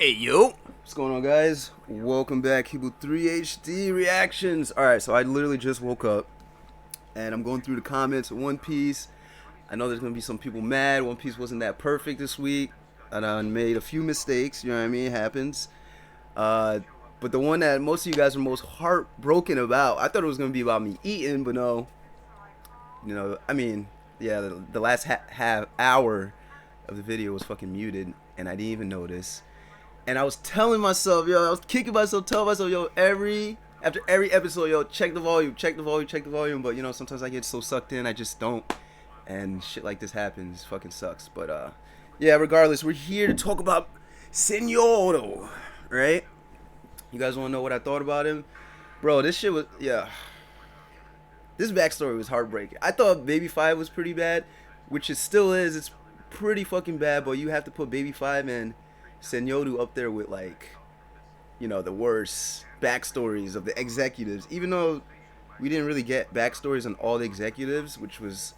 Hey yo, what's going on, guys? Welcome back, Hibou 3 HD reactions. All right, so I literally just woke up and I'm going through the comments of One Piece. I know there's gonna be some people mad. One Piece wasn't that perfect this week, and I made a few mistakes. You know what I mean? It happens. Uh, but the one that most of you guys are most heartbroken about, I thought it was gonna be about me eating, but no. I mean, yeah, the last half hour of the video was fucking muted, and I didn't even notice. And I was telling myself, yo, I was kicking myself, telling myself, yo, after every episode, yo, check the volume, check the volume, check the volume. But sometimes I get so sucked in, I just don't, and shit like this happens. Fucking sucks. But yeah. Regardless, we're here to talk about Senor, right? You guys want to know what I thought about him, bro? This shit was This backstory was heartbreaking. I thought Baby Five was pretty bad, which it still is. It's pretty fucking bad, but you have to put Baby Five and Senyoru up there with the worst backstories of the executives. Even though we didn't really get backstories on all the executives, which was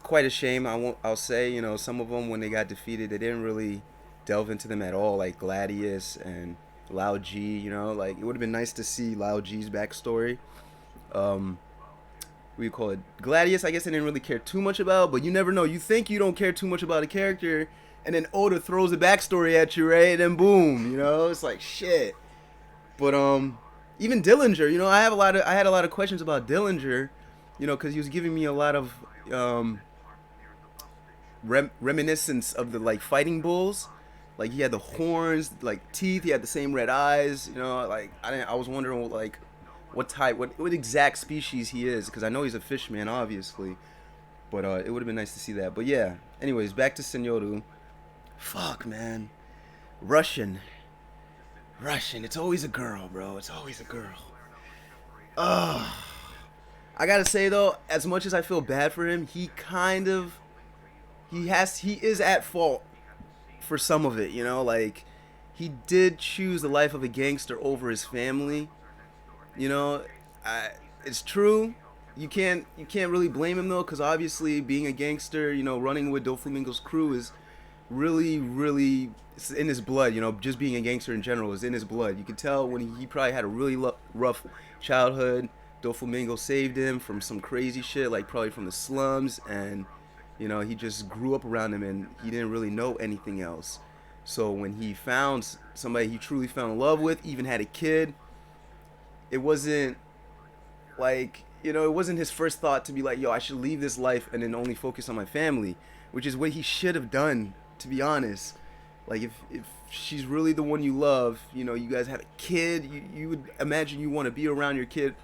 quite a shame. I'll say, some of them when they got defeated, they didn't really delve into them at all, like Gladius and Lao G. Like it would have been nice to see Lao G's backstory. What do you call it? Gladius, I guess I didn't really care too much about, but you never know. You think you don't care too much about a character, and then Oda throws a backstory at you, right? And then boom, it's like shit. But even Dillinger, I had a lot of questions about Dillinger, because he was giving me a lot of reminiscence of the like fighting bulls. Like he had the horns, like teeth. He had the same red eyes. Like I was wondering what type, what exact species he is, because I know he's a fish man, obviously. But it would have been nice to see that. But yeah. Anyways, back to Senyoru. Fuck, man. Russian. It's always a girl, bro. It's always a girl. Ugh. I gotta say though, as much as I feel bad for him, he is at fault for some of it. Like he did choose the life of a gangster over his family. You know, it's true. You can't really blame him though, because obviously being a gangster, running with Doflamingo's crew is really, really it's in his blood. Just being a gangster in general is in his blood. You can tell when he probably had a really rough childhood. Doflamingo saved him from some crazy shit, like probably from the slums, and he just grew up around him, and he didn't really know anything else. So when he found somebody he truly fell in love with, even had a kid, it wasn't it wasn't his first thought to be like, yo, I should leave this life and then only focus on my family, which is what he should have done, to be honest. Like if she's really the one you love, you guys have a kid, you would imagine you want to be around your kid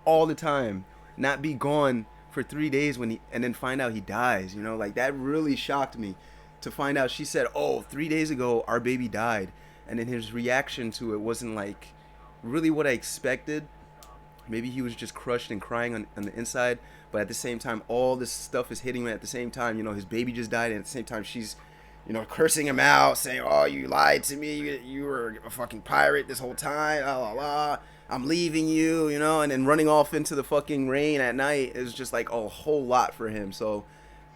all the time, not be gone for 3 days and then find out he dies. Like that really shocked me to find out. She said, oh, 3 days ago our baby died, and then his reaction to it wasn't like really what I expected. Maybe he was just crushed and crying on the inside, but at the same time, all this stuff is hitting him at the same time. His baby just died, and at the same time, she's, cursing him out, saying, "Oh, you lied to me. You were a fucking pirate this whole time. La la la. I'm leaving you. And then running off into the fucking rain at night is just like a whole lot for him. So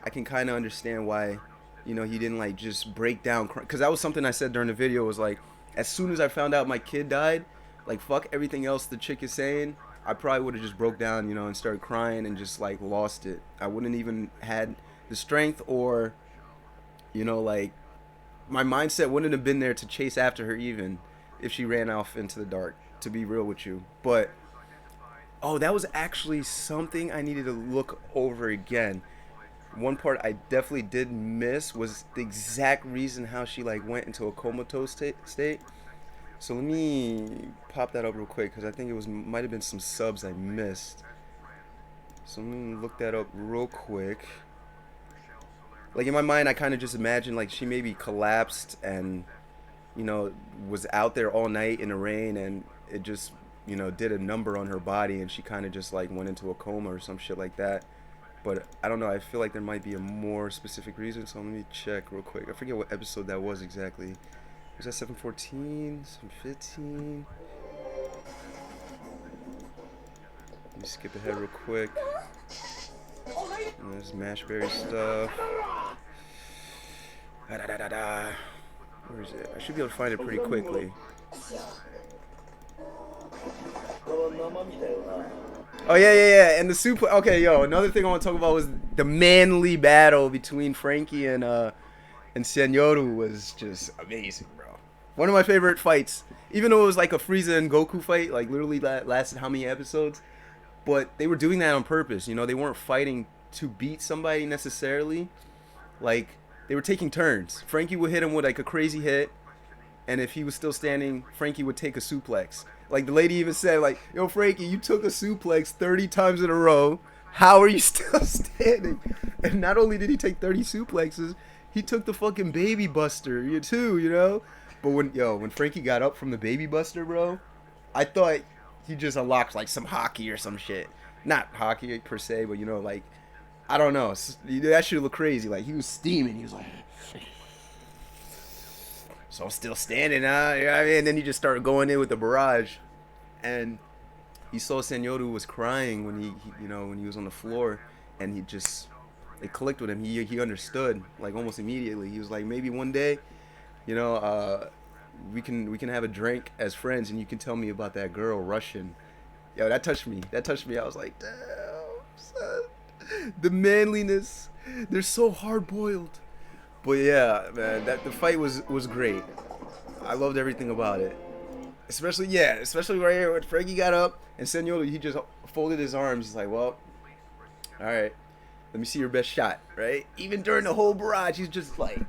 I can kind of understand why, he didn't like just break down, because that was something I said during the video. Was like, as soon as I found out my kid died, like fuck everything else the chick is saying, I probably would have just broke down, and started crying and just like lost it. I wouldn't even had the strength, or like my mindset wouldn't have been there to chase after her, even if she ran off into the dark, to be real with you. But oh, that was actually something I needed to look over again. One part I definitely did miss was the exact reason how she like went into a comatose state. So let me pop that up real quick, because I think might have been some subs I missed. So let me look that up real quick. Like in my mind, I kind of just imagined like she maybe collapsed and was out there all night in the rain, and it just did a number on her body, and she kind of just like went into a coma or some shit like that. But I don't know. I feel like there might be a more specific reason. So let me check real quick. I forget what episode that was exactly. Was that 714? 715? Let me skip ahead real quick. And there's Mashberry stuff. Da, da, da, da, da. Where is it? I should be able to find it pretty quickly. Oh yeah. And the super. Okay, yo. Another thing I want to talk about was the manly battle between Frankie and Senyoru was just amazing, bro. One of my favorite fights. Even though it was like a Frieza and Goku fight, like literally lasted how many episodes? But they were doing that on purpose. You know, they weren't fighting to beat somebody necessarily. Like they were taking turns. Frankie would hit him with like a crazy hit, and if he was still standing, Frankie would take a suplex. Like the lady even said, like, "Yo, Frankie, you took a suplex 30 times in a row. How are you still standing?" And not only did he take 30 suplexes, he took the fucking baby buster, you too, you know. But when Frankie got up from the baby buster, bro, I thought he just unlocked like some hockey or some shit. Not hockey per se, but you know, like I don't know. That shit looked crazy. Like he was steaming. He was like, so I'm still standing, huh? You know what I mean? And then he just started going in with the barrage, and he saw Senyoru was crying when when he was on the floor, and he just it clicked with him. He understood like almost immediately. He was like, maybe one day, you know, we can have a drink as friends, and you can tell me about that girl Russian. Yo, that touched me. That touched me. I was like, damn, son. The manliness. They're so hard boiled. But yeah, man, that the fight was great. I loved everything about it. Especially right here when Frankie got up and Senor, he just folded his arms. He's like, well, all right, let me see your best shot, right? Even during the whole barrage, he's just like,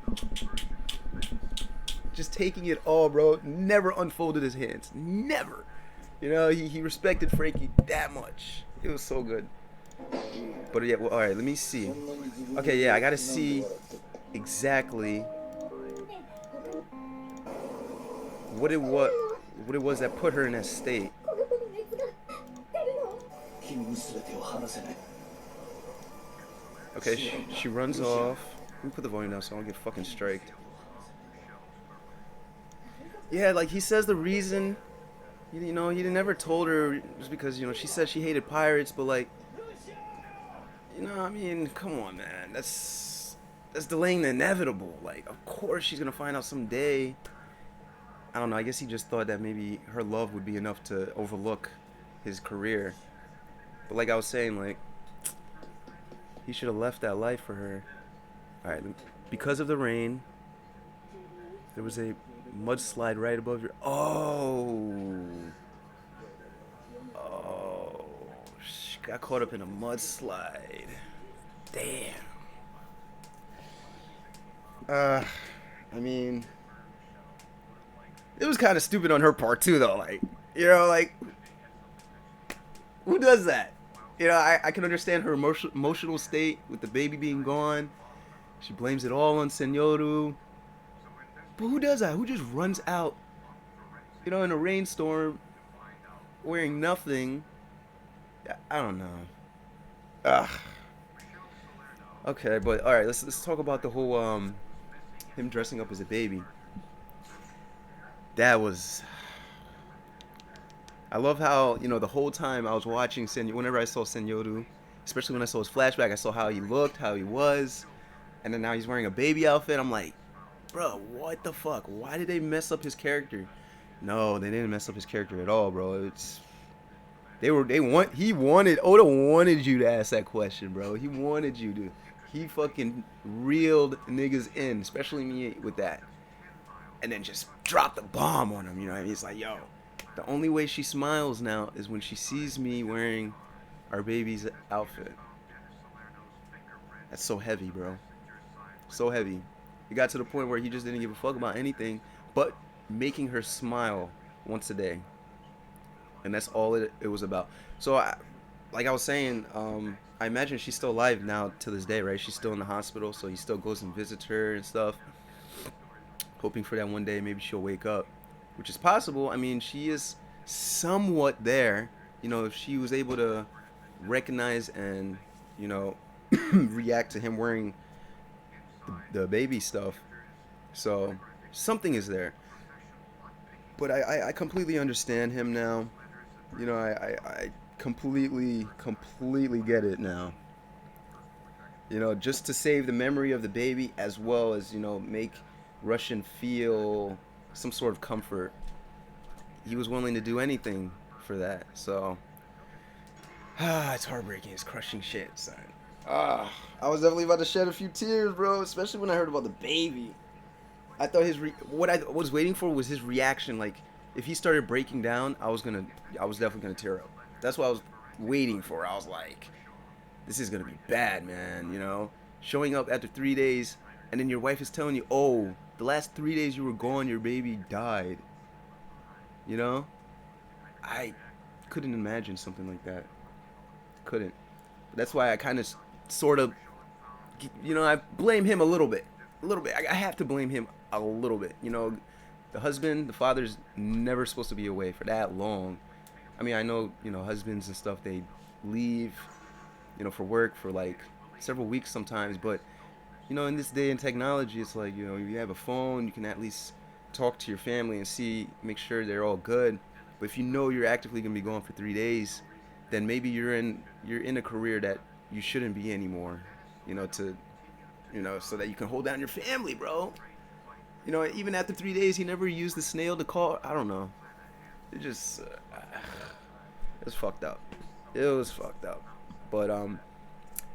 just taking it all, bro. Never unfolded his hands. Never. You know, he respected Frankie that much. It was so good. But yeah, well, all right, let me see. Okay, yeah, I gotta see exactly what it was that put her in that state. Okay, she runs off. Let me put the volume down so I don't get fucking striked. Yeah, like he says the reason, you know, he never told her just because, you know, she said she hated pirates, but like, you know, I mean, come on, man. That's delaying the inevitable. Like, of course she's gonna find out someday. I don't know. I guess he just thought that maybe her love would be enough to overlook his career. But like I was saying, like he should have left that life for her. All right, because of the rain, there was a mudslide right above your. Oh, she got caught up in a mudslide. Damn. I mean, it was kind of stupid on her part too, though. Like, you know, like who does that? You know, I can understand her emotional state with the baby being gone. She blames it all on Senyoru. But who does that? Who just runs out, you know, in a rainstorm, wearing nothing? I don't know. Ugh. Okay, but all right, let's talk about the whole him dressing up as a baby. That was. I love how, you know, the whole time I was watching whenever I saw Senyoru, especially when I saw his flashback, I saw how he looked, how he was, and then now he's wearing a baby outfit. I'm like, bro, what the fuck? Why did they mess up his character? No, they didn't mess up his character at all, bro. He wanted Oda wanted you to ask that question, bro. He wanted you to. He fucking reeled niggas in, especially me with that, and then just dropped the bomb on him. You know, what I mean? He's like, yo, the only way she smiles now is when she sees me wearing our baby's outfit. That's so heavy, bro. So heavy. It got to the point where he just didn't give a fuck about anything but making her smile once a day. And that's all it was about. So, like I was saying, I imagine she's still alive now to this day, right? She's still in the hospital, so he still goes and visits her and stuff. Hoping for that one day maybe she'll wake up, which is possible. I mean, she is somewhat there. You know, if she was able to recognize and, you know, react to him wearing the baby stuff. So, something is there. But I completely understand him now. You know, I completely get it now. You know, just to save the memory of the baby as well as, you know, make Russian feel some sort of comfort. He was willing to do anything for that. So, it's heartbreaking. It's crushing shit, son. I was definitely about to shed a few tears, bro. Especially when I heard about the baby. I thought what I was waiting for was his reaction. Like, if he started breaking down, I was definitely gonna tear up. That's what I was waiting for. I was like, this is gonna be bad, man. You know, showing up after 3 days, and then your wife is telling you, oh, the last 3 days you were gone, your baby died. You know, I couldn't imagine something like that. Couldn't. That's why I kind of, sort of, I blame him a little bit. A little bit. I have to blame him a little bit. You know, the husband, the father's never supposed to be away for that long. I mean, I know, husbands and stuff, they leave, for work for like several weeks sometimes, but, in this day in technology, it's like, you have a phone, you can at least talk to your family and make sure they're all good. But if you know you're actively going to be gone for 3 days, then maybe you're in a career that you shouldn't be anymore, to so that you can hold down your family, bro. Even after 3 days, he never used the snail to call. I don't know. It just, it was fucked up. It was fucked up. But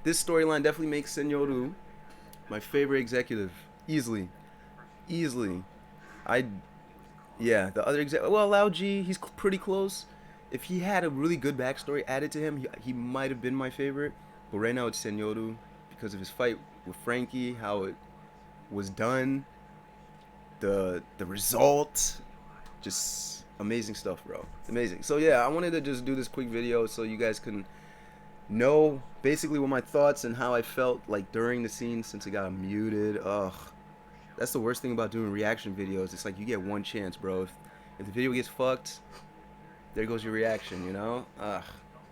this storyline definitely makes Senor my favorite executive, easily, easily. I, yeah, the other well, Lao G, he's pretty close. If he had a really good backstory added to him, he might have been my favorite. But right now it's Senor because of his fight with Frankie, how it was done, the result, just amazing stuff, bro. Amazing. So yeah, I wanted to just do this quick video so you guys can know basically what my thoughts and how I felt like during the scene since it got muted. Ugh, that's the worst thing about doing reaction videos. It's like you get one chance, bro. If the video gets fucked, there goes your reaction, Ugh,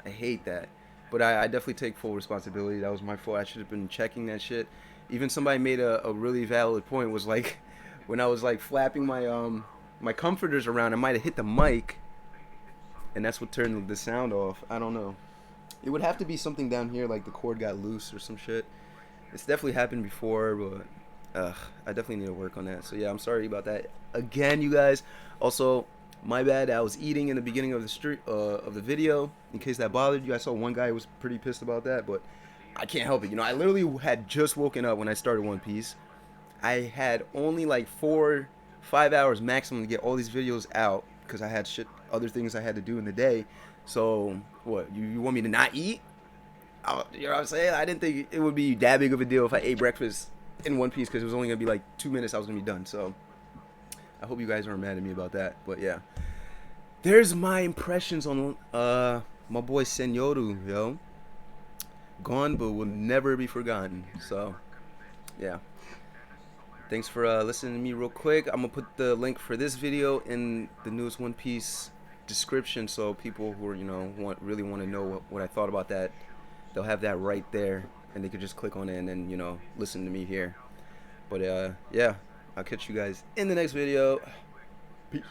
I hate that. But I definitely take full responsibility. That was my fault. I should have been checking that shit. Even somebody made a really valid point, was like, when I was like flapping my comforters around, I might have hit the mic, and that's what turned the sound off. I don't know. It would have to be something down here, like the cord got loose or some shit. It's definitely happened before, but I definitely need to work on that. So yeah, I'm sorry about that again, you guys. Also, my bad. I was eating in the beginning of the video. In case that bothered you, I saw one guy who was pretty pissed about that, but I can't help it. I literally had just woken up when I started One Piece. I had only like 5 hours maximum to get all these videos out because I had other things I had to do in the day. So what? You want me to not eat? You know what I'm saying? I didn't think it would be that big of a deal if I ate breakfast in One Piece because it was only gonna be like 2 minutes. I was gonna be done. So I hope you guys aren't mad at me about that. But yeah, there's my impressions on my boy Senyoru, yo. Gone but will never be forgotten. So yeah, thanks for listening to me real quick. I'm gonna put the link for this video in the newest One Piece description, so people who are really want to know what I thought about that, they'll have that right there, and they could just click on it and then listen to me here. But yeah, I'll catch you guys in the next video. Peace.